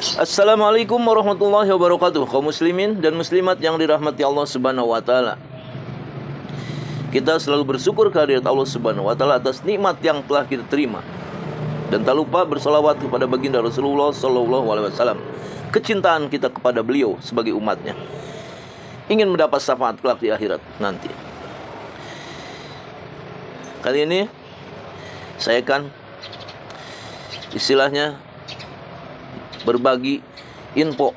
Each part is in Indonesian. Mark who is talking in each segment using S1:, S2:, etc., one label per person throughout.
S1: Assalamualaikum warahmatullahi wabarakatuh. Kaum muslimin dan muslimat yang dirahmati Allah Subhanahu wa taala. Kita selalu bersyukur kehadirat Allah Subhanahu wa taala atas nikmat yang telah kita terima. Dan tak lupa bersalawat kepada baginda Rasulullah sallallahu alaihi wasallam. Kecintaan kita kepada beliau sebagai umatnya, ingin mendapat syafaat kelak di akhirat nanti. Kali ini saya akan istilahnya berbagi info,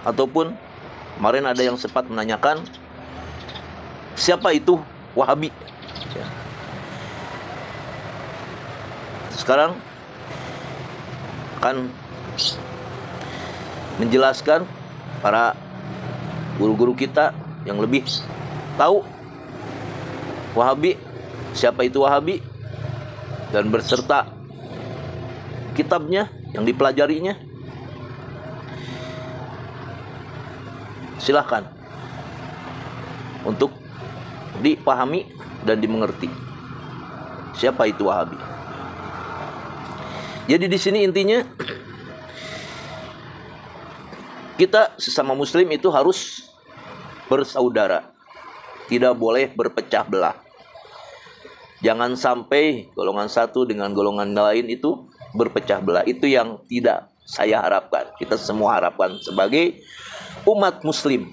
S1: ataupun kemarin ada yang sempat menanyakan siapa itu Wahabi. Sekarang akan menjelaskan para guru-guru kita yang lebih tahu Wahabi, siapa itu Wahabi, dan berserta kitabnya yang dipelajarinya. Silahkan untuk dipahami dan dimengerti siapa itu Wahabi. Jadi di sini intinya kita sesama muslim itu harus bersaudara, tidak boleh berpecah belah. Jangan sampai golongan satu dengan golongan lain itu berpecah belah. Itu yang tidak saya harapkan, kita semua harapkan sebagai umat muslim.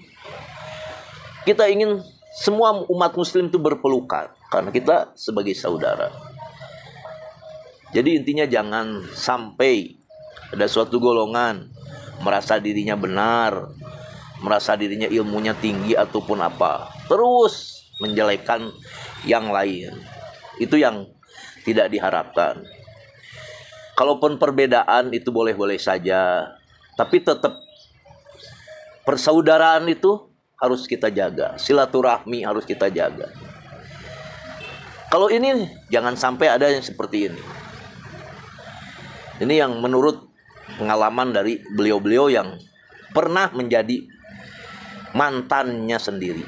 S1: Kita ingin semua umat muslim itu berpelukan, karena kita sebagai saudara. Jadi intinya jangan sampai ada suatu golongan merasa dirinya benar, merasa dirinya ilmunya tinggi ataupun apa, terus menjelekkan yang lain. Itu yang tidak diharapkan. Kalaupun perbedaan itu boleh-boleh saja, tapi tetap persaudaraan itu harus kita jaga, silaturahmi harus kita jaga. Kalau ini jangan sampai ada yang seperti ini. Ini yang menurut pengalaman dari beliau-beliau yang pernah menjadi mantannya sendiri.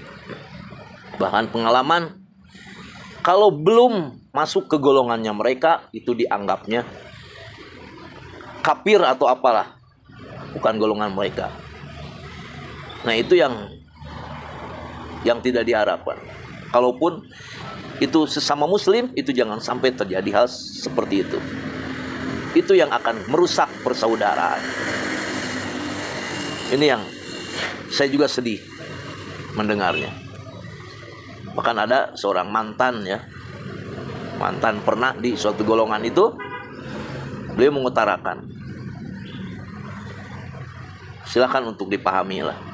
S1: Bahkan pengalaman kalau belum masuk ke golongannya mereka itu dianggapnya kafir atau apalah, bukan golongan mereka. Nah itu yang tidak diharapkan. Kalaupun itu sesama muslim, itu jangan sampai terjadi hal seperti itu. Itu yang akan merusak persaudaraan. Ini yang saya juga sedih mendengarnya. Bahkan ada seorang mantan pernah di suatu golongan itu, beliau mengutarakan. Silakan untuk dipahami lah.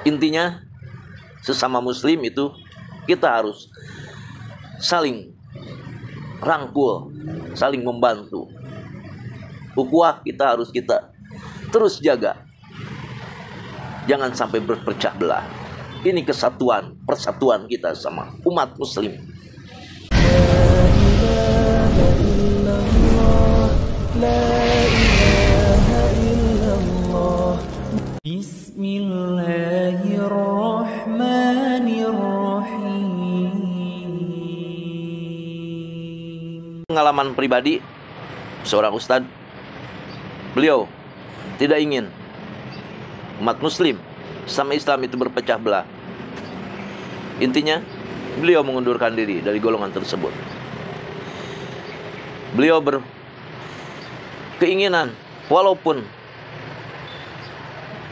S1: Intinya sesama muslim itu kita harus saling rangkul, saling membantu. Ukhuwah kita harus kita terus jaga. Jangan sampai berpecah belah. Ini kesatuan, persatuan kita sama umat muslim. Pengalaman pribadi seorang ustadz, beliau tidak ingin umat muslim sama Islam itu berpecah belah. Intinya beliau mengundurkan diri dari golongan tersebut. Beliau berkeinginan walaupun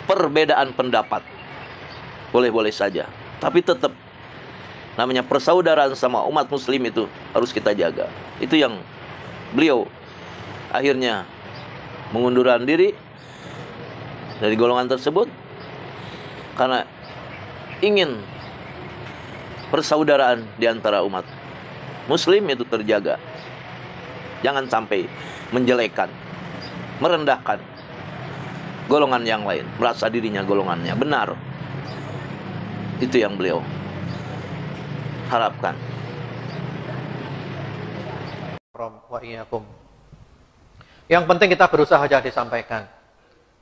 S1: perbedaan pendapat boleh-boleh saja, tapi tetap namanya persaudaraan sama umat muslim itu harus kita jaga. Itu yang beliau akhirnya mengundurkan diri dari golongan tersebut karena ingin persaudaraan di antara umat muslim itu terjaga. Jangan sampai menjelekkan, merendahkan golongan yang lain, merasa dirinya golongannya benar. Itu yang beliau harapkan.
S2: Yang penting kita berusaha saja disampaikan.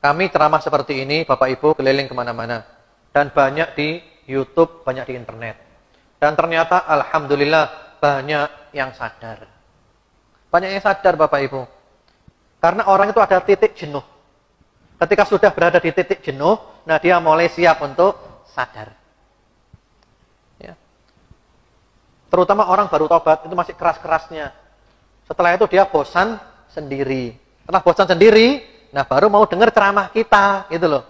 S2: Kami ceramah seperti ini, Bapak Ibu keliling kemana-mana. Dan banyak di YouTube, banyak di internet. Dan ternyata Alhamdulillah banyak yang sadar. Banyak yang sadar Bapak Ibu. Karena orang itu ada titik jenuh. Ketika sudah berada di titik jenuh, nah dia mulai siap untuk sadar. Ya. Terutama orang baru tobat, itu masih keras-kerasnya. Setelah itu dia bosan sendiri. Setelah bosan sendiri, nah baru mau dengar ceramah kita, gitu loh.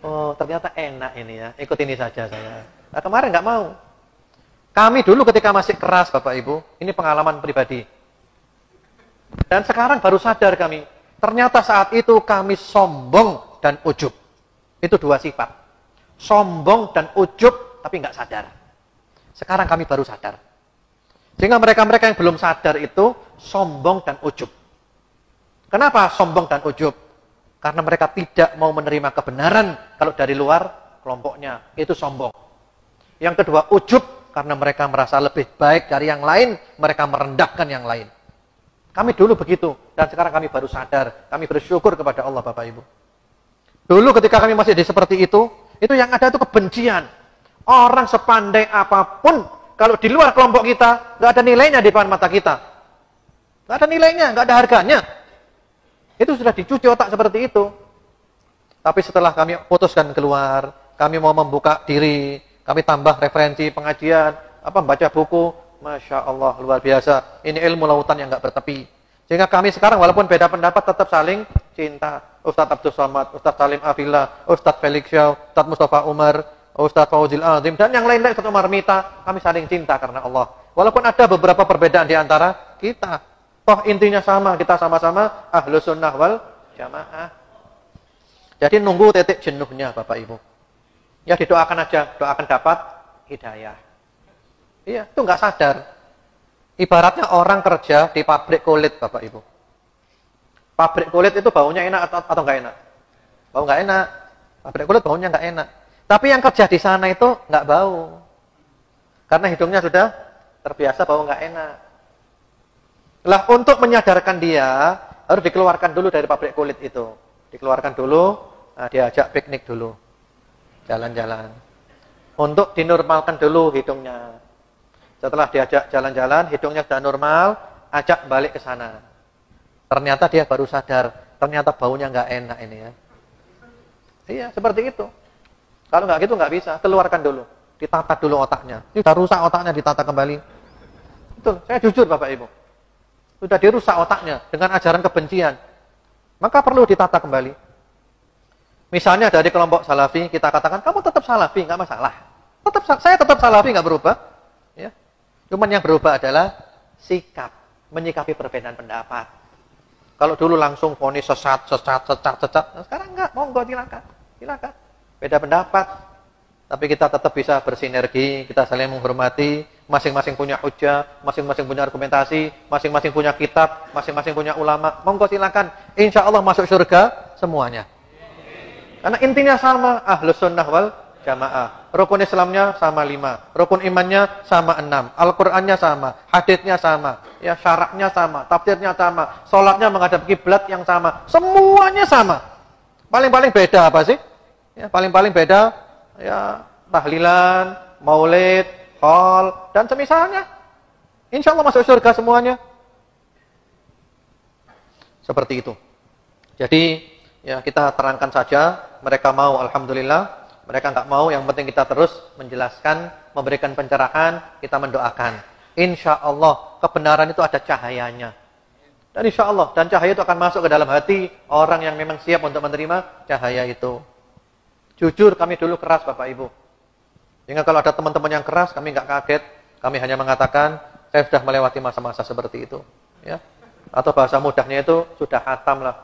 S2: Oh, ternyata enak ini ya, ikut ini saja saya. Nah kemarin nggak mau. Kami dulu ketika masih keras, Bapak Ibu, ini pengalaman pribadi. Dan sekarang baru sadar kami, ternyata saat itu kami sombong dan ujub. Itu dua sifat. Sombong dan ujub, tapi nggak sadar. Sekarang kami baru sadar. Sehingga mereka-mereka yang belum sadar itu, sombong dan ujub. Kenapa sombong dan ujub? Karena mereka tidak mau menerima kebenaran kalau dari luar kelompoknya. Itu sombong. Yang kedua, ujub. Karena mereka merasa lebih baik dari yang lain, mereka merendahkan yang lain. Kami dulu begitu, dan sekarang kami baru sadar. Kami bersyukur kepada Allah, Bapak Ibu. Dulu ketika kami masih di seperti itu yang ada itu kebencian. Orang sepandai apapun, kalau di luar kelompok kita, nggak ada nilainya di depan mata kita. Nggak ada nilainya, nggak ada harganya. Itu sudah dicuci otak seperti itu. Tapi setelah kami putuskan keluar, kami mau membuka diri, kami tambah referensi pengajian, baca buku, Masya Allah, luar biasa. Ini ilmu lautan yang nggak bertepi. Sehingga kami sekarang walaupun beda pendapat tetap saling cinta. Ustadz Abdul Somad, Ustadz Salim Afillah, Ustadz Felix Shaw, Ustadz Mustafa Umar, Ustadz Fauzil Azim, dan yang lain-lain, Ustadz Umar Mita, kami saling cinta karena Allah. Walaupun ada beberapa perbedaan di antara kita. Toh intinya sama, kita sama-sama Ahlus Sunnah wal Jamaah. Jadi nunggu titik jenuhnya, Bapak Ibu. Ya didoakan aja, doakan dapat hidayah. Iya, itu nggak sadar. Ibaratnya orang kerja di pabrik kulit, Bapak Ibu. Pabrik kulit itu baunya enak atau nggak enak? Bau nggak enak. Pabrik kulit baunya nggak enak. Tapi yang kerja di sana itu nggak bau. Karena hidungnya sudah terbiasa bau nggak enak. Lah untuk menyadarkan dia, harus dikeluarkan dulu dari pabrik kulit itu. Dikeluarkan dulu, nah, diajak piknik dulu. Jalan-jalan. Untuk dinormalkan dulu hidungnya. Setelah diajak jalan-jalan, hidungnya sudah normal, ajak balik ke sana. Ternyata dia baru sadar, ternyata baunya nggak enak ini ya. Iya, seperti itu. Kalau nggak gitu nggak bisa, keluarkan dulu. Ditata dulu otaknya. Ini sudah rusak otaknya, ditata kembali. Betul, saya jujur Bapak Ibu. Sudah dirusak otaknya dengan ajaran kebencian. Maka perlu ditata kembali. Misalnya dari kelompok salafi, kita katakan, kamu tetap salafi, nggak masalah. Saya tetap salafi, nggak berubah. Ya. Cuman yang berubah adalah sikap, menyikapi perbedaan pendapat. Kalau dulu langsung vonis sesat. Nah, sekarang enggak, monggo silakan. Beda pendapat, tapi kita tetap bisa bersinergi, kita saling menghormati, masing-masing punya hujah, masing-masing punya argumentasi, masing-masing punya kitab, masing-masing punya ulama. Monggo silakan. Insya Allah masuk surga semuanya. Karena intinya sama, Ahlus Sunnah wal Jamaah. Rukun Islamnya sama 5, rukun imannya sama 6, Al-Qur'annya sama, haditsnya sama, ya syaratnya sama, tafsirnya sama, sholatnya menghadap kiblat yang sama, semuanya sama. Paling-paling beda apa sih? Ya, paling-paling beda ya tahlilan, maulid, haul dan semisalnya. Insya Allah masuk surga semuanya. Seperti itu. Jadi ya kita terangkan saja, mereka mau alhamdulillah. Mereka nggak mau, yang penting kita terus menjelaskan, memberikan pencerahan, kita mendoakan. Insya Allah, kebenaran itu ada cahayanya. Dan insya Allah, dan cahaya itu akan masuk ke dalam hati orang yang memang siap untuk menerima cahaya itu. Jujur, kami dulu keras Bapak Ibu. Sehingga kalau ada teman-teman yang keras, kami nggak kaget. Kami hanya mengatakan, saya sudah melewati masa-masa seperti itu. Ya. Atau bahasa mudahnya itu, sudah khatam lah.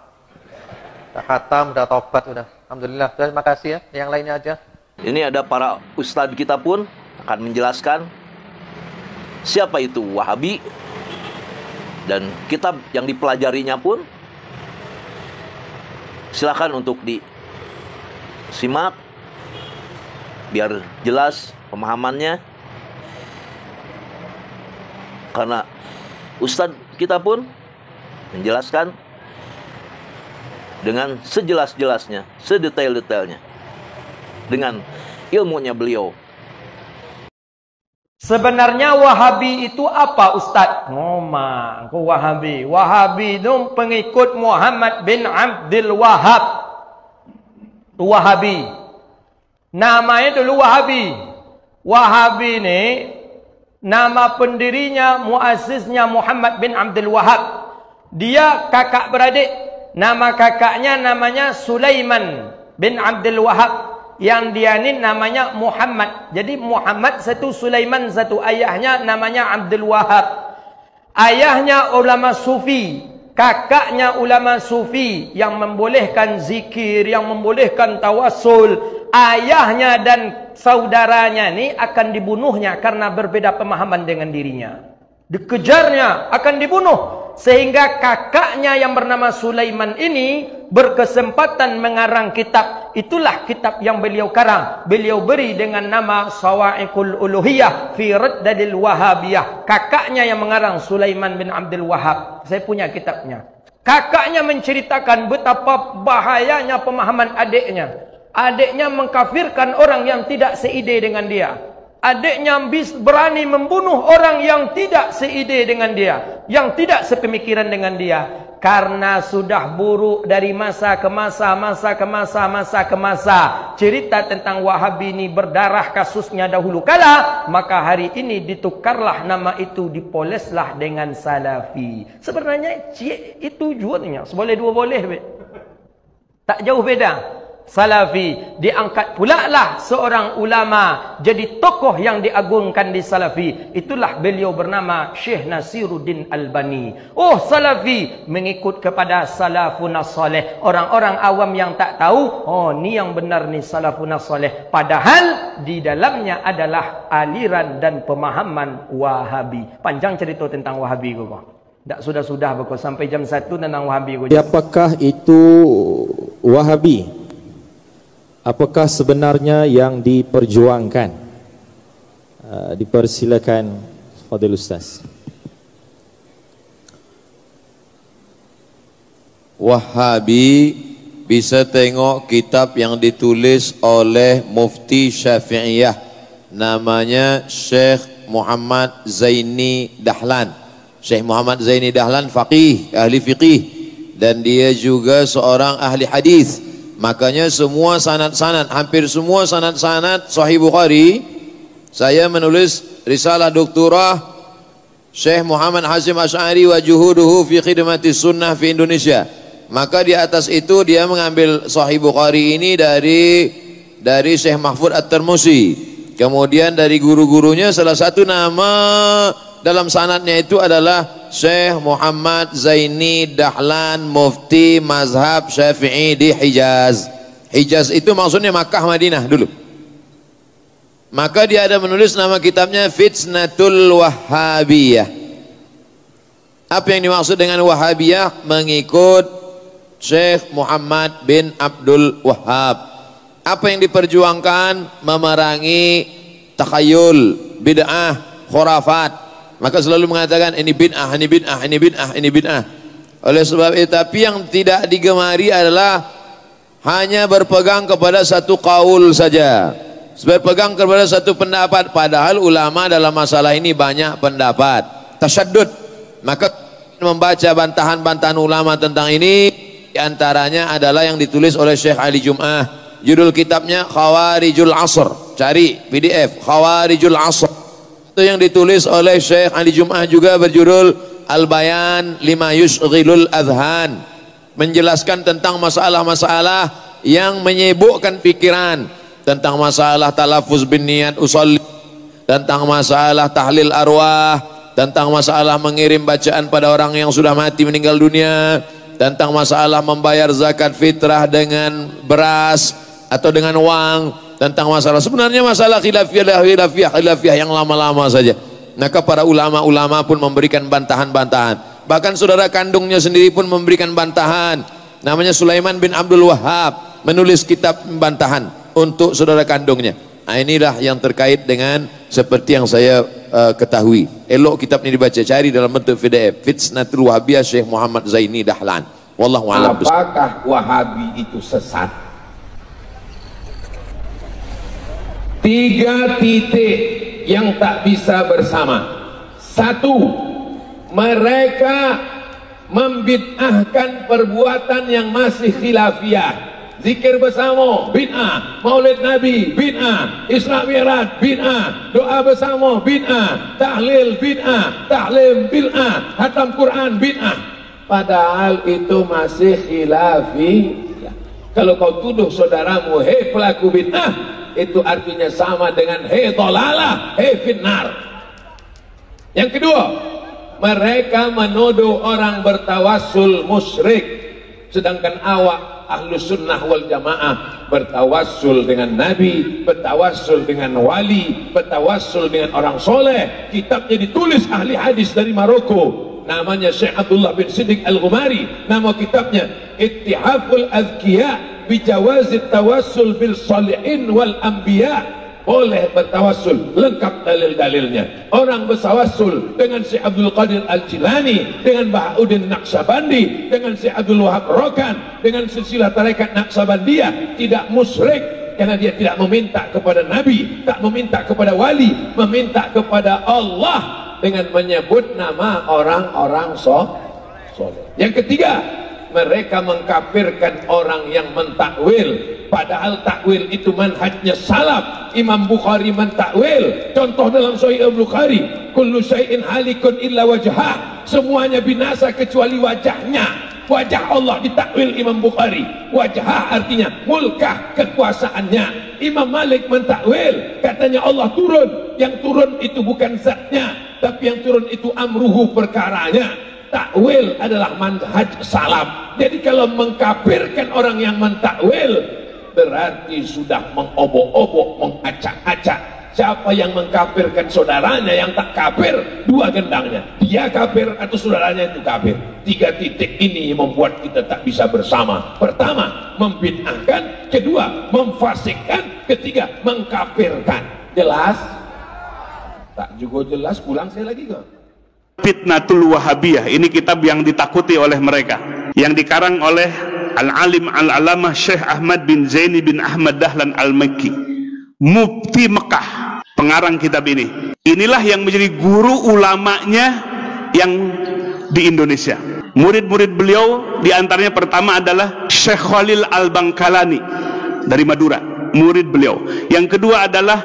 S2: Sudah khatam, sudah tobat, sudah. Alhamdulillah, terima kasih ya. Yang lainnya aja.
S1: Ini ada para ustadz kita pun akan menjelaskan siapa itu Wahabi dan kitab yang dipelajarinya pun silakan untuk disimak biar jelas pemahamannya. Karena ustadz kita pun menjelaskan dengan sejelas-jelasnya, sedetail-detailnya, dengan ilmunya beliau.
S3: Sebenarnya Wahabi itu apa Ustaz? Ngomong ke Wahabi. Wahabi itu pengikut Muhammad bin Abdul Wahab. Tu Wahabi. Namanya dulu Wahabi. Wahabi ni nama pendirinya, muasisnya Muhammad bin Abdul Wahab. Dia kakak beradik. Nama kakaknya namanya Sulaiman bin Abdul Wahab. Yang dia ni namanya Muhammad. Jadi Muhammad satu, Sulaiman satu. Ayahnya namanya Abdul Wahab. Ayahnya ulama sufi. Kakaknya ulama sufi yang membolehkan zikir, yang membolehkan tawasul. Ayahnya dan saudaranya ni akan dibunuhnya karena berbeda pemahaman dengan dirinya. Dikejarnya, akan dibunuh. Sehingga kakaknya yang bernama Sulaiman ini berkesempatan mengarang kitab. Itulah kitab yang beliau karang. Beliau beri dengan nama Sawa'iqul Uluhiyah fi Raddadil Wahabiyah. Kakaknya yang mengarang, Sulaiman bin Abdul Wahab. Saya punya kitabnya. Kakaknya menceritakan betapa bahayanya pemahaman adiknya. Adiknya mengkafirkan orang yang tidak seide dengan dia. Adiknya berani membunuh orang yang tidak seide dengan dia, yang tidak sepemikiran dengan dia. Karena sudah buruk dari masa ke masa, masa ke masa, masa ke masa. Cerita tentang Wahabi ini berdarah kasusnya dahulu kala. Maka hari ini ditukarlah nama itu, dipoleslah dengan Salafi. Sebenarnya itu jualnya. Seboleh dua boleh. Tak jauh beda. Salafi. Diangkat pula lah seorang ulama jadi tokoh yang diagungkan di Salafi. Itulah beliau bernama Syekh Nasiruddin Albani. Oh, Salafi mengikut kepada salafun salih. Orang-orang awam yang tak tahu, oh ni yang benar ni salafun salih. Padahal di dalamnya adalah aliran dan pemahaman Wahabi. Panjang cerita tentang Wahabi kau. Tak sudah-sudah pokok sampai jam 1 tentang Wahabi kau.
S4: Apakah itu Wahabi? Apakah sebenarnya yang diperjuangkan? Dipersilakan Fadil Ustaz.
S5: Wahabi bisa tengok kitab yang ditulis oleh Mufti Syafi'iyah. Namanya Syekh Muhammad Zaini Dahlan. Syekh Muhammad Zaini Dahlan faqih, ahli fiqih. Dan dia juga seorang ahli hadis. Makanya semua sanad-sanad, hampir semua sanad-sanad Sahih Bukhari, saya menulis risalah doktorah Syekh Muhammad Hasim Asy'ari wa juhuduhu fi khidmati sunnah fi Indonesia. Maka di atas itu dia mengambil Sahih Bukhari ini dari Syekh Mahfud At-Tirmidzi. Kemudian dari guru-gurunya salah satu nama dalam sanadnya itu adalah Syekh Muhammad Zaini Dahlan, mufti mazhab Syafi'i di Hijaz. Hijaz itu maksudnya Makkah Madinah dulu. Maka dia ada menulis nama kitabnya Fitnatul Wahhabiyah. Apa yang dimaksud dengan Wahhabiyah? Mengikut Syekh Muhammad bin Abdul Wahhab. Apa yang diperjuangkan? Memerangi takhayul, bid'ah, khurafat. Maka selalu mengatakan ini bid'ah, ini bid'ah, ini bid'ah, ini bid'ah. Oleh sebab itu, tapi yang tidak digemari adalah hanya berpegang kepada satu qaul saja. Berpegang kepada satu pendapat, padahal ulama dalam masalah ini banyak pendapat. Tasyaddud. Maka membaca bantahan-bantahan ulama tentang ini, diantaranya adalah yang ditulis oleh Syekh Ali Jum'ah. Judul kitabnya Khawarijul Asr. Cari PDF Khawarijul Asr. Itu yang ditulis oleh Syekh Ali Jum'ah juga berjudul Al-Bayan lima yushghilul adhan. Menjelaskan tentang masalah-masalah yang menyibukkan pikiran, tentang masalah talafuz bin niat usolli, tentang masalah tahlil arwah, tentang masalah mengirim bacaan pada orang yang sudah mati meninggal dunia, tentang masalah membayar zakat fitrah dengan beras atau dengan uang, tentang masalah sebenarnya masalah khilafiyah yang lama-lama saja. Maka para ulama-ulama pun memberikan bantahan-bantahan. Bahkan saudara kandungnya sendiri pun memberikan bantahan. Namanya Sulaiman bin Abdul Wahhab, menulis kitab bantahan untuk saudara kandungnya. Nah, inilah yang terkait dengan seperti yang saya ketahui. Elok kitab ini dibaca, cari dalam bentuk PDF. Fitnatul Wahhabiyah Syekh Muhammad Zaini Dahlan. Wallahu a'lam.
S6: Apakah Wahabi itu sesat? 3 titik yang tak bisa bersama. 1, mereka membid'ahkan perbuatan yang masih khilafiyah. Zikir bersama, bid'ah. Maulid Nabi, bid'ah. Isra Mi'raj, bid'ah. Doa bersama, bid'ah. Tahlil, bid'ah. Tahlim, bid'ah. Hatam Quran, bid'ah. Padahal itu masih khilafi. Kalau kau tuduh saudaramu, hei pelaku bid'ah, itu artinya sama dengan hei dhalalah, hei finnar. Yang kedua, mereka menuduh orang bertawassul musyrik, sedangkan awak Ahlus Sunnah wal Jamaah bertawassul dengan Nabi, bertawassul dengan wali, bertawassul dengan orang soleh. Kitabnya ditulis ahli hadis dari Maroko, namanya Syekh Abdullah bin Siddiq Al-Ghumari. Nama kitabnya Ittihaful Azkiya Bijawazit Tawassul bil Salihin wal Anbiya. Boleh bertawassul, lengkap dalil-dalilnya. Orang bertawassul dengan Syekh Abdul Qadir Al-Jilani, dengan Bahauddin Naqsyabandi, dengan Syekh Abdul Wahab Rokan, dengan silsilah tarekat Naqsyabandiyah, tidak musyrik, karena dia tidak meminta kepada Nabi, tak meminta kepada wali, meminta kepada Allah dengan menyebut nama orang-orang soleh. Yang ketiga, mereka mengkafirkan orang yang mentakwil, padahal takwil itu manhajnya salaf. Imam Bukhari mentakwil, contoh dalam Sahih Bukhari, kullu syai'in halikun illa wajhah, semuanya binasa kecuali wajahnya. Wajah Allah ditakwil Imam Bukhari. Wajhah artinya mulkah, kekuasaannya. Imam Malik mentakwil, katanya Allah turun, yang turun itu bukan zatnya, tapi yang turun itu amruhu, perkaranya. Takwil adalah manhaj salaf. Jadi kalau mengkafirkan orang yang mentakwil, berarti sudah mengobok-obok, mengacak-acak. Siapa yang mengkafirkan saudaranya yang tak kafir, dua gendangnya, dia kafir atau saudaranya itu kafir. 3 titik ini membuat kita tak bisa bersama. Pertama, membid'ahkan. Kedua, memfasikkan. Ketiga, mengkafirkan. Jelas? Tak juga jelas, pulang saya lagi kok.
S7: Fitnatul Wahabiyah, ini kitab yang ditakuti oleh mereka, yang dikarang oleh Al-Alim Al-Alamah Syekh Ahmad bin Zaini bin Ahmad Dahlan Al-Makki, Mufti Mekah, pengarang kitab ini. Inilah yang menjadi guru ulamanya yang di Indonesia. Murid-murid beliau diantaranya pertama adalah Syekh Khalil Al-Bangkalani dari Madura, murid beliau. Yang kedua adalah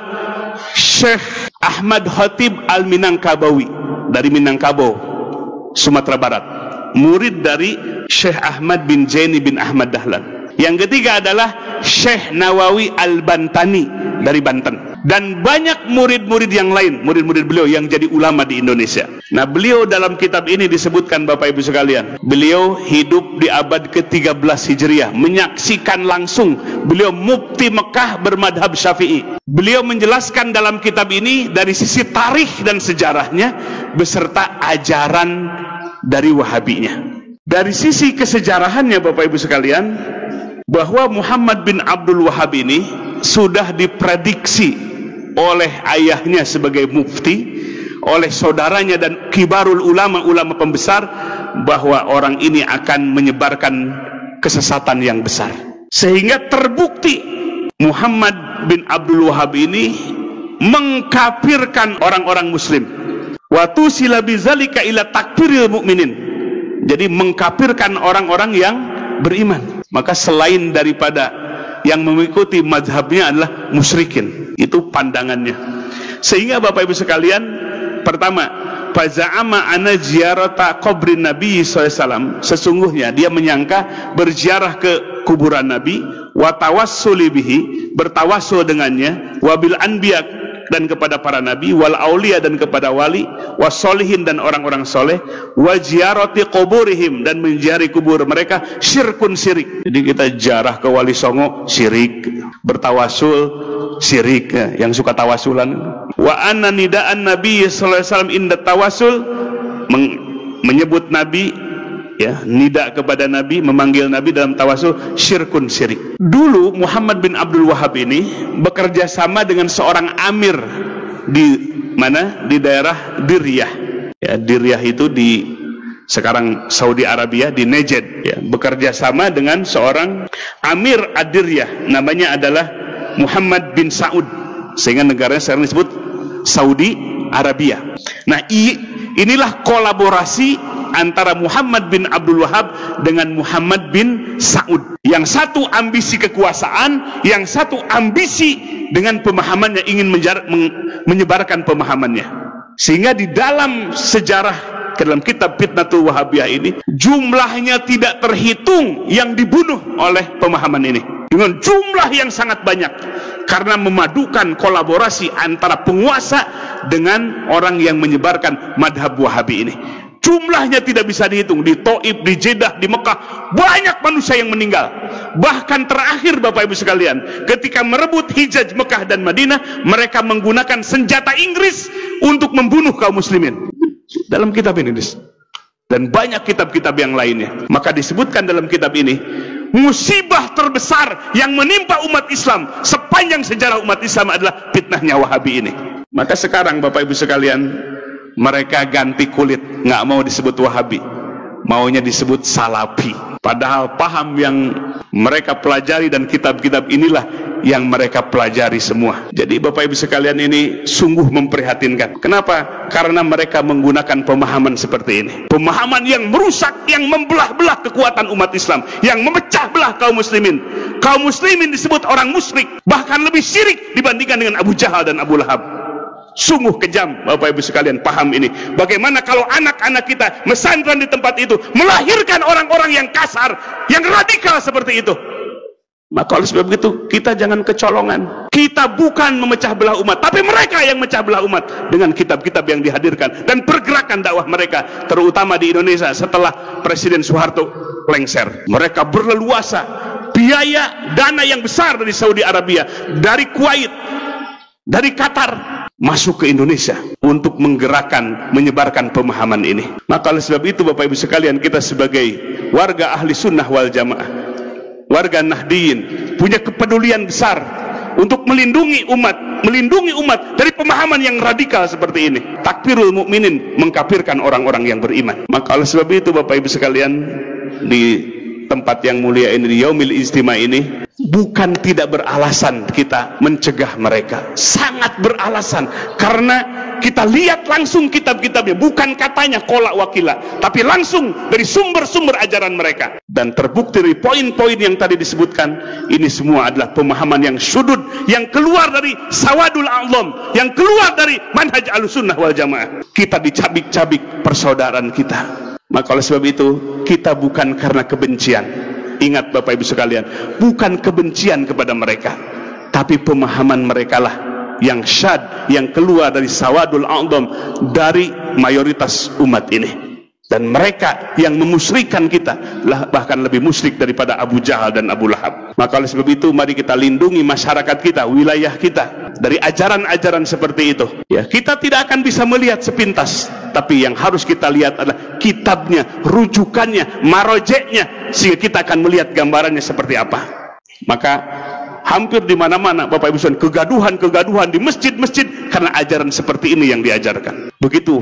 S7: Syekh Ahmad Khatib Al-Minangkabawi dari Minangkabau, Sumatera Barat, murid dari Syekh Ahmad bin Zaini bin Ahmad Dahlan. Yang ketiga adalah Syekh Nawawi Al-Bantani dari Banten, dan banyak murid-murid yang lain, murid-murid beliau yang jadi ulama di Indonesia. Nah, beliau dalam kitab ini disebutkan, Bapak Ibu sekalian, beliau hidup di abad ke-13 Hijriah, menyaksikan langsung, beliau mufti Mekah bermadhab Syafi'i. Beliau menjelaskan dalam kitab ini dari sisi tarikh dan sejarahnya beserta ajaran dari Wahabinya. Dari sisi kesejarahannya, Bapak Ibu sekalian, bahwa Muhammad bin Abdul Wahab ini sudah diprediksi oleh ayahnya sebagai mufti, oleh saudaranya dan kibarul ulama pembesar, bahwa orang ini akan menyebarkan kesesatan yang besar. Sehingga terbukti Muhammad bin Abdul Wahab ini mengkafirkan orang-orang muslim. Wa tusila bizalika ila takfiril mukminin. Jadi mengkafirkan orang-orang yang beriman. Maka selain daripada yang mengikuti mazhabnya adalah musyrikin. Itu pandangannya. Sehingga Bapak Ibu sekalian, pertama, faza'ama ana ziyarata qabrin Nabi SAW, sesungguhnya dia menyangka berziarah ke kuburan Nabi, wa tawassuli bihi, bertawassul dengannya, wabil anbiya, dan kepada para nabi, wal aulia, dan kepada wali, wasolihin, dan orang-orang soleh, wa ziyarati quburihim, dan menziarahi kubur mereka, syirkun syirik. Jadi kita ziarah ke Wali Songo syirik, bertawasul syirik, yang suka tawasulan. Wa anna nidaan Nabi sallallahu alaihi wasallam inda tawasul, menyebut Nabi, ya, nida kepada Nabi, memanggil Nabi dalam tawasul, syirkun syirik. Dulu Muhammad bin Abdul Wahab ini bekerja sama dengan seorang amir di mana? Di daerah Diryah. Ya, Diryah itu di sekarang Saudi Arabia, di Najd. Ya, bekerja sama dengan seorang amir Ad-Diryah, namanya adalah Muhammad bin Saud, sehingga negaranya sekarang disebut Saudi Arabia. Nah, inilah kolaborasi antara Muhammad bin Abdul Wahab dengan Muhammad bin Saud. Yang satu ambisi kekuasaan, yang satu ambisi dengan pemahamannya, ingin menyebarkan pemahamannya. Sehingga di dalam sejarah, ke dalam kitab Fitnatul Wahabiyah ini, jumlahnya tidak terhitung yang dibunuh oleh pemahaman ini, dengan jumlah yang sangat banyak, karena memadukan kolaborasi antara penguasa dengan orang yang menyebarkan madhab Wahabi ini. Jumlahnya tidak bisa dihitung. Di Taif, di Jeddah, di Mekah, banyak manusia yang meninggal. Bahkan terakhir Bapak Ibu sekalian, ketika merebut Hijaz Mekah dan Madinah, mereka menggunakan senjata Inggris untuk membunuh kaum muslimin. Dalam kitab ini, dan banyak kitab-kitab yang lainnya. Maka disebutkan dalam kitab ini, musibah terbesar yang menimpa umat Islam sepanjang sejarah umat Islam adalah fitnahnya Wahabi ini. Maka sekarang Bapak Ibu sekalian, mereka ganti kulit, nggak mau disebut Wahabi, maunya disebut Salafi. Padahal paham yang mereka pelajari dan kitab-kitab inilah yang mereka pelajari semua. Jadi Bapak Ibu sekalian, ini sungguh memprihatinkan. Kenapa? Karena mereka menggunakan pemahaman seperti ini, pemahaman yang merusak, yang membelah-belah kekuatan umat Islam, yang memecah belah kaum muslimin. Kaum muslimin disebut orang musyrik, bahkan lebih syirik dibandingkan dengan Abu Jahal dan Abu Lahab. Sungguh kejam Bapak Ibu sekalian paham ini. Bagaimana kalau anak-anak kita mesantren di tempat itu melahirkan orang-orang yang kasar, yang radikal seperti itu. Maka oleh sebab itu, kita jangan kecolongan. Kita bukan memecah belah umat, tapi mereka yang memecah belah umat dengan kitab-kitab yang dihadirkan dan pergerakan dakwah mereka, terutama di Indonesia setelah Presiden Soeharto lengser. Mereka berleluasa, biaya dana yang besar dari Saudi Arabia, dari Kuwait, dari Qatar, masuk ke Indonesia untuk menggerakkan, menyebarkan pemahaman ini. Maka oleh sebab itu Bapak Ibu sekalian, kita sebagai warga ahli sunnah wal jamaah, warga Nahdiyin, punya kepedulian besar untuk melindungi umat dari pemahaman yang radikal seperti ini. Takfirul mukminin, mengkafirkan orang-orang yang beriman. Maka oleh sebab itu Bapak Ibu sekalian, di tempat yang mulia ini, di Yaumil Ijtima ini, bukan tidak beralasan kita mencegah mereka, sangat beralasan, karena kita lihat langsung kitab-kitabnya, bukan katanya kolak wakila, tapi langsung dari sumber-sumber ajaran mereka. Dan terbukti dari poin-poin yang tadi disebutkan, ini semua adalah pemahaman yang sudut, yang keluar dari sawadul a'lam, yang keluar dari manhaj Ahlussunnah wal Jamaah. Kita dicabik-cabik persaudaraan kita. Maka oleh sebab itu, kita bukan karena kebencian. Ingat Bapak Ibu sekalian, bukan kebencian kepada mereka, tapi pemahaman mereka lah yang syad, yang keluar dari sawadul a'dham, dari mayoritas umat ini. Dan mereka yang memusyrikan kita lah bahkan lebih musyrik daripada Abu Jahal dan Abu Lahab. Maka oleh sebab itu, mari kita lindungi masyarakat kita, wilayah kita, dari ajaran-ajaran seperti itu. Ya, kita tidak akan bisa melihat sepintas, tapi yang harus kita lihat adalah kitabnya, rujukannya, marojeknya, sehingga kita akan melihat gambarannya seperti apa. Maka hampir di mana-mana Bapak Ibu sekalian, kegaduhan di masjid-masjid karena ajaran seperti ini yang diajarkan. Begitu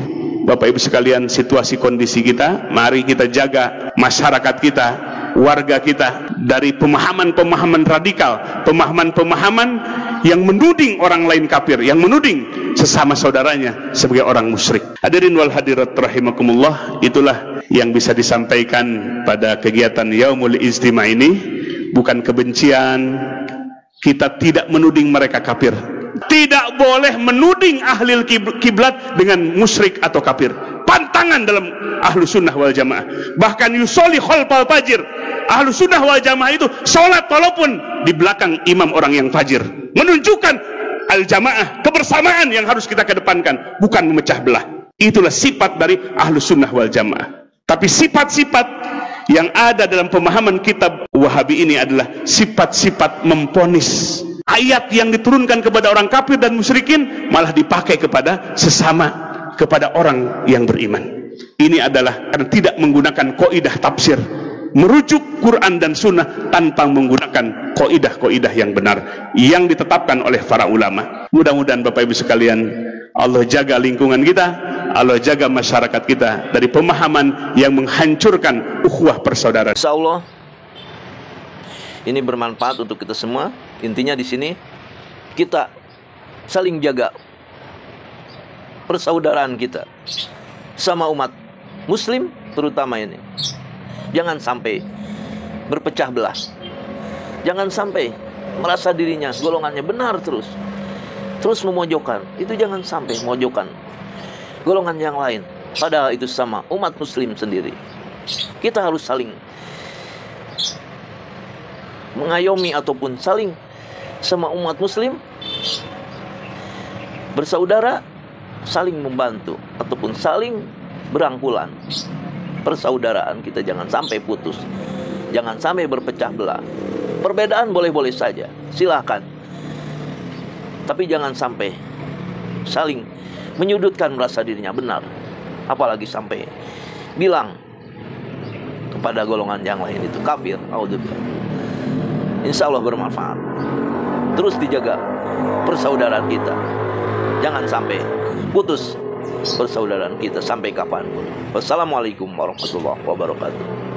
S7: Bapak Ibu sekalian situasi kondisi kita. Mari kita jaga masyarakat kita, warga kita dari pemahaman-pemahaman radikal, pemahaman-pemahaman yang menuding orang lain kafir, yang menuding sesama saudaranya sebagai orang musyrik. Hadirin wal hadirat rahimakumullah, itulah yang bisa disampaikan pada kegiatan Yaumul Ijtima ini. Bukan kebencian, kita tidak menuding mereka kafir. Tidak boleh menuding ahli kiblat dengan musyrik atau kafir. Pantangan dalam Ahlussunnah wal Jamaah. Bahkan yusolli khalfal fajir. Ahlussunnah wal Jamaah itu sholat walaupun di belakang imam orang yang fajir. Menunjukkan al-jamaah, kebersamaan yang harus kita kedepankan, bukan memecah belah. Itulah sifat dari Ahlussunnah wal Jamaah. Tapi sifat-sifat yang ada dalam pemahaman kitab Wahabi ini adalah sifat-sifat memponis. Ayat yang diturunkan kepada orang kafir dan musyrikin malah dipakai kepada sesama, kepada orang yang beriman. Ini adalah karena tidak menggunakan kaidah tafsir, merujuk Quran dan Sunnah tanpa menggunakan kaidah-kaidah yang benar yang ditetapkan oleh para ulama. Mudah-mudahan Bapak Ibu sekalian, Allah jaga lingkungan kita, Allah jaga masyarakat kita dari pemahaman yang menghancurkan ukhuwah persaudaraan.
S1: Insyaallah ini bermanfaat untuk kita semua. Intinya di sini kita saling jaga persaudaraan kita sama umat muslim terutama ini. Jangan sampai berpecah belah. Jangan sampai merasa dirinya golongannya benar terus memojokkan. Itu jangan sampai memojokkan golongan yang lain. Padahal itu sama umat muslim sendiri. Kita harus saling mengayomi ataupun saling sama umat muslim, bersaudara, saling membantu ataupun saling berangkulan. Persaudaraan kita jangan sampai putus, jangan sampai berpecah belah. Perbedaan boleh-boleh saja, silahkan, tapi jangan sampai saling menyudutkan, merasa dirinya benar, apalagi sampai bilang kepada golongan yang lain itu kafir. Auzubillah. Insya Allah bermanfaat. Terus dijaga persaudaraan kita, jangan sampai putus persaudaraan kita sampai kapanpun. Wassalamualaikum warahmatullahi wabarakatuh.